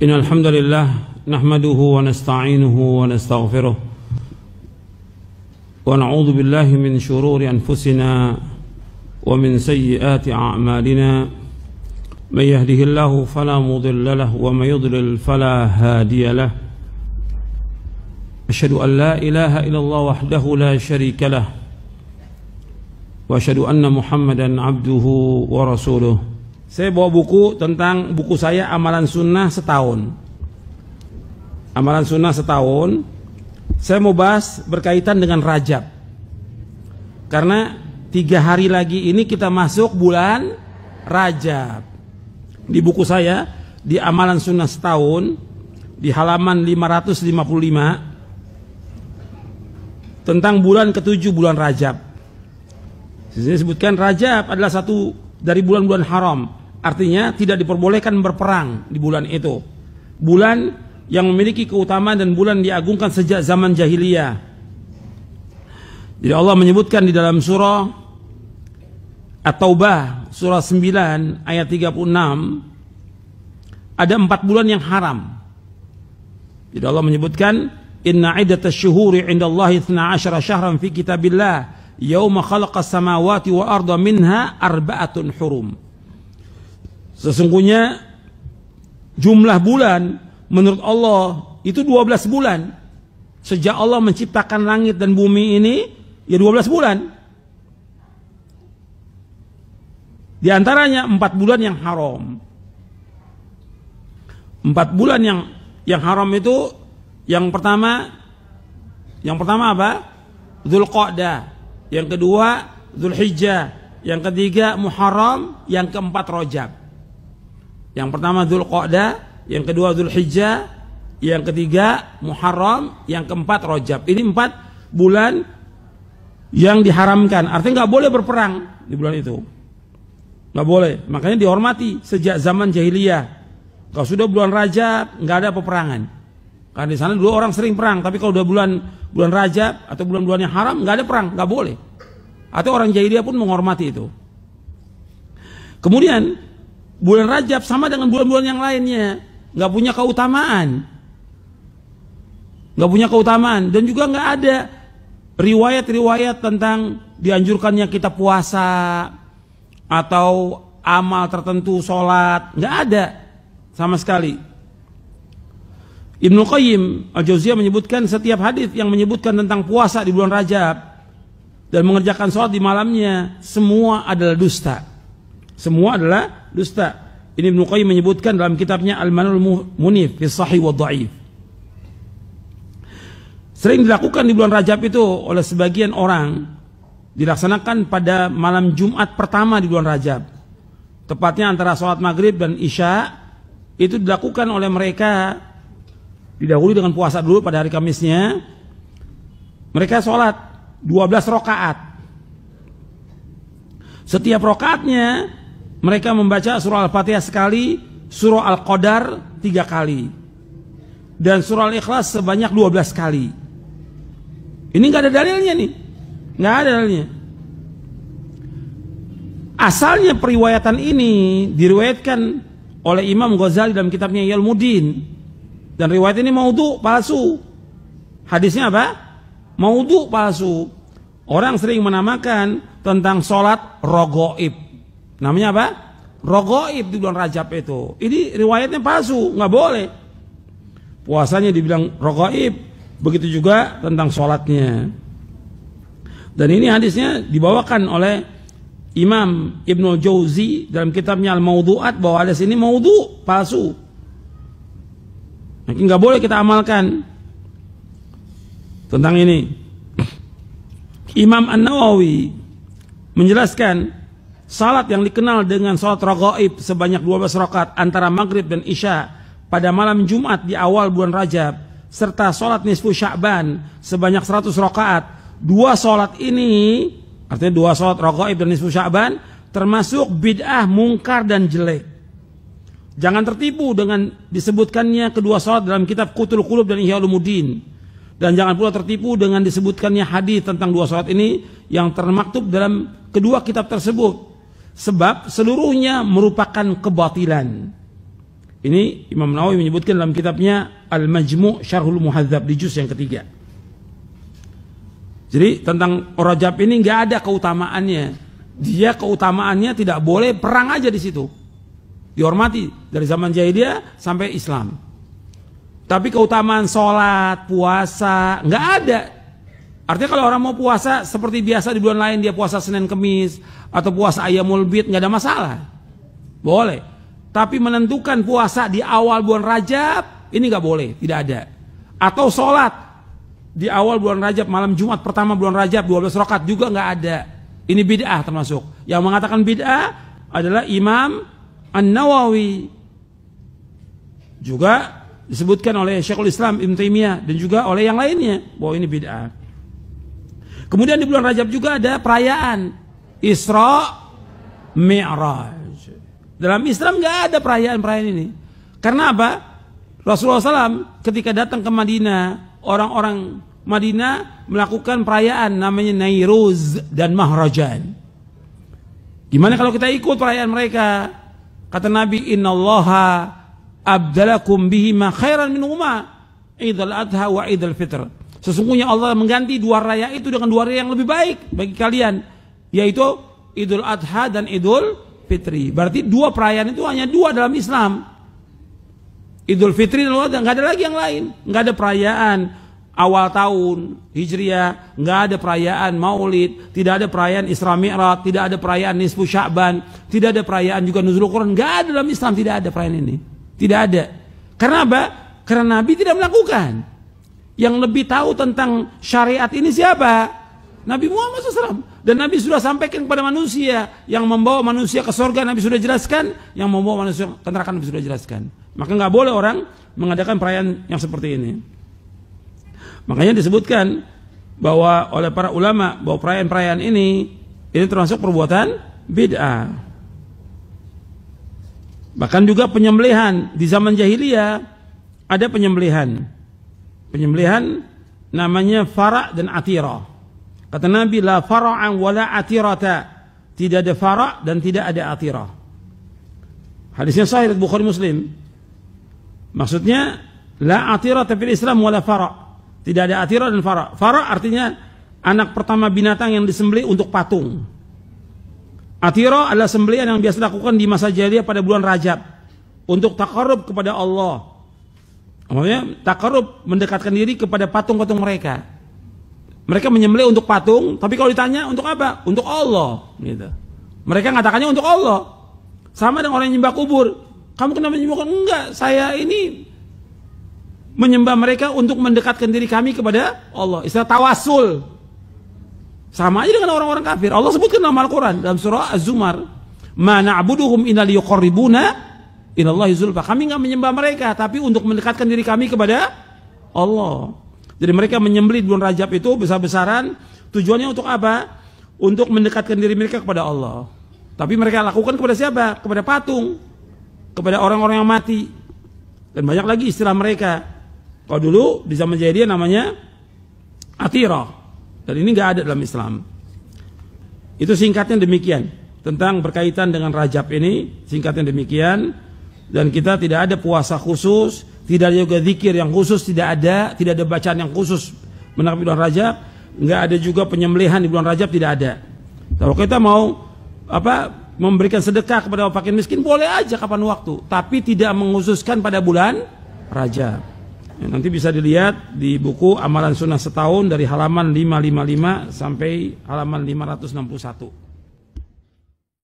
Innal hamdalillah nahmaduhu wa nasta'inuhu wa nastaghfiruh wa na'udzu billahi min shururi anfusina wa min sayyiati a'malina may yahdihillahu fala mudilla lahu wa may yudlil fala hadiya lahu asyhadu an la ilaha illallah wahdahu la syarika lahu wa asyhadu anna Muhammadan abduhu wa rasuluh. Saya bawa buku tentang buku saya Amalan Sunnah Setahun. Amalan Sunnah Setahun. Saya mau bahas berkaitan dengan Rajab. Karena 3 hari lagi ini kita masuk bulan Rajab. Di buku saya di Amalan Sunnah Setahun di halaman 555 tentang bulan ke-7 bulan Rajab. Di sini disebutkan Rajab adalah satu dari bulan-bulan haram. Artinya tidak diperbolehkan berperang di bulan itu. Bulan yang memiliki keutamaan dan bulan diagungkan sejak zaman jahiliyah. Jadi Allah menyebutkan di dalam surah At-Taubah surah 9 ayat 36 ada 4 bulan yang haram. Jadi Allah menyebutkan inna iddatasy syuhuri 'indallahi 12 syahran fi kitabillah yauma khalaqas samawati wal arda minha arba'atun hurum. Sesungguhnya jumlah bulan menurut Allah itu 12 bulan. Sejak Allah menciptakan langit dan bumi ini ya 12 bulan. Di antaranya 4 bulan yang haram. 4 bulan yang haram itu yang pertama apa? Dzulqa'dah, yang kedua Dzulhijjah, yang ketiga Muharram, yang keempat Rajab. Yang pertama Dzulqa'dah, yang kedua Dzulhijjah, yang ketiga Muharram, yang keempat Rajab. Ini 4 bulan yang diharamkan. Artinya nggak boleh berperang di bulan itu. Nggak boleh. Makanya dihormati sejak zaman jahiliyah. Kalau sudah bulan Rajab nggak ada peperangan. Karena di sana dulu orang sering perang. Tapi kalau udah bulan Rajab atau bulan-bulan yang haram nggak ada perang, nggak boleh. Atau orang jahiliyah pun menghormati itu. Kemudian bulan Rajab sama dengan bulan-bulan yang lainnya, nggak punya keutamaan, dan juga nggak ada riwayat-riwayat tentang dianjurkannya kita puasa atau amal tertentu, sholat, nggak ada sama sekali. Ibnu Qayyim Al-Jauziyah menyebutkan setiap hadis yang menyebutkan tentang puasa di bulan Rajab dan mengerjakan sholat di malamnya semua adalah dusta. Semua adalah dusta. Ini Ibnu Qayyim menyebutkan dalam kitabnya Al-Manul Munif fi Shahih wa Dha'if. Sering dilakukan di bulan Rajab itu oleh sebagian orang, dilaksanakan pada malam Jumat pertama di bulan Rajab. Tepatnya antara sholat maghrib dan isya, itu dilakukan oleh mereka didahului dengan puasa dulu pada hari Kamisnya. Mereka sholat 12 rakaat. Setiap rakaatnya mereka membaca surah Al-Fatihah sekali, surah Al-Qadar 3 kali, dan surah Al-Ikhlas sebanyak 12 kali. Ini nggak ada dalilnya nih, nggak ada dalilnya. Asalnya periwayatan ini diriwayatkan oleh Imam Ghazali dalam kitabnya Yalmuddin, dan riwayat ini maudhu, palsu. Hadisnya apa? Maudhu, palsu. Orang sering menamakan tentang sholat rogoib. Namanya apa? Rogoib di bulan Rajab itu. Ini riwayatnya palsu, nggak boleh. Puasanya dibilang rogoib, begitu juga tentang sholatnya. Dan ini hadisnya dibawakan oleh Imam Ibnu Jauzi dalam kitabnya Al-Mawdu'at bahwa hadis ini maudhu, palsu. Mungkin nggak boleh kita amalkan tentang ini. Imam An-Nawawi menjelaskan salat yang dikenal dengan salat raghaib sebanyak 12 rakaat antara maghrib dan isya pada malam Jumat di awal bulan Rajab, serta salat nisfu Sya'ban sebanyak 100 rakaat. 2 salat ini, artinya 2 salat raghaib dan nisfu Sya'ban, termasuk bid'ah, mungkar dan jelek. Jangan tertipu dengan disebutkannya kedua salat dalam kitab Qutul Qulub dan Ihya Ulumuddin. Dan jangan pula tertipu dengan disebutkannya hadis tentang 2 salat ini yang termaktub dalam kedua kitab tersebut. Sebab seluruhnya merupakan kebatilan. Ini Imam Nawawi menyebutkan dalam kitabnya Al-Majmu' Syarhul Muhadzab di juz yang ketiga. Jadi tentang Rajab ini nggak ada keutamaannya. Dia keutamaannya tidak boleh perang aja di situ. Dihormati dari zaman jahiliyah sampai Islam. Tapi keutamaan sholat, puasa nggak ada. Artinya kalau orang mau puasa seperti biasa di bulan lain, dia puasa Senin Kemis atau puasa Ayyamul Bid, nggak ada masalah. Boleh. Tapi menentukan puasa di awal bulan Rajab, ini nggak boleh, tidak ada. Atau sholat di awal bulan Rajab, malam Jumat pertama bulan Rajab 12 rakaat juga nggak ada. Ini bid'ah termasuk. Yang mengatakan bid'ah adalah Imam An-Nawawi. Juga disebutkan oleh Syekhul Islam Ibn Taimiyah dan juga oleh yang lainnya bahwa ini bid'ah. Kemudian di bulan Rajab juga ada perayaan Isra Mi'raj. Dalam Islam nggak ada perayaan-perayaan ini. Karena apa? Rasulullah SAW ketika datang ke Madinah, orang-orang Madinah melakukan perayaan namanya Nairuz dan Mahrajan. Gimana kalau kita ikut perayaan mereka? Kata Nabi, Innallaha abdalakum bihima khairan minhuma Idul Adha wa Idul Fitr. Sesungguhnya Allah mengganti dua raya itu dengan dua raya yang lebih baik bagi kalian, yaitu Idul Adha dan Idul Fitri. Berarti dua perayaan itu hanya dua dalam Islam. Idul Fitri dan nggak ada lagi yang lain. Nggak ada perayaan awal tahun Hijriah, nggak ada perayaan Maulid, tidak ada perayaan Isra Mi'raj, tidak ada perayaan Nisfu Sya'ban, tidak ada perayaan juga Nuzul Quran. Nggak ada dalam Islam, tidak ada perayaan ini. Tidak ada. Karena apa? Karena Nabi tidak melakukan. Yang lebih tahu tentang syariat ini siapa? Nabi Muhammad SAW. Dan Nabi sudah sampaikan kepada manusia. Yang membawa manusia ke surga Nabi sudah jelaskan. Yang membawa manusia ke neraka Nabi sudah jelaskan. Maka nggak boleh orang mengadakan perayaan yang seperti ini. Makanya disebutkan bahwa oleh para ulama bahwa perayaan-perayaan ini termasuk perbuatan bid'ah. Bahkan juga penyembelihan di zaman jahiliyah ada penyembelihan. Penyembelihan namanya fara' dan atirah. Kata Nabi, la fara'an wala atirata. Tidak ada fara' dan tidak ada atirah. Hadisnya sahih Bukhari Muslim. Maksudnya la atirata fil Islam wala fara'. Tidak ada atirah dan fara'. Fara' artinya anak pertama binatang yang disembelih untuk patung. Atirah adalah sembelihan yang biasa dilakukan di masa jahiliyah pada bulan Rajab untuk taqarrub kepada Allah. Maksudnya taqarrub, mendekatkan diri kepada patung-patung mereka. Mereka menyembelih untuk patung, tapi kalau ditanya untuk apa? Untuk Allah, gitu. Mereka mengatakannya untuk Allah. Sama dengan orang yang menyembah kubur. Kamu kenapa menyembah? Enggak, saya ini menyembah mereka untuk mendekatkan diri kami kepada Allah. Istilah tawasul. Sama aja dengan orang-orang kafir. Allah sebutkan dalam Al-Quran dalam surah Az-Zumar, "Ma na'buduhum illa liyuqarribuna ilallahi zulfa." Kami enggak menyembah mereka, tapi untuk mendekatkan diri kami kepada Allah. Jadi mereka menyembelih di bulan Rajab itu besar-besaran. Tujuannya untuk apa? Untuk mendekatkan diri mereka kepada Allah. Tapi mereka lakukan kepada siapa? Kepada patung, kepada orang-orang yang mati. Dan banyak lagi istilah mereka. Kalau dulu di zaman jahiliyah namanya atirah. Dan ini nggak ada dalam Islam. Itu singkatnya demikian. Tentang berkaitan dengan Rajab ini, singkatnya demikian. Dan kita tidak ada puasa khusus, tidak ada juga zikir yang khusus, tidak ada bacaan yang khusus menanggapi bulan Rajab, nggak ada juga penyembelihan di bulan Rajab, tidak ada. Kalau kita mau memberikan sedekah kepada fakir miskin boleh aja kapan waktu, tapi tidak mengkhususkan pada bulan Rajab. Nanti bisa dilihat di buku Amalan Sunnah Setahun dari halaman 555 sampai halaman 561.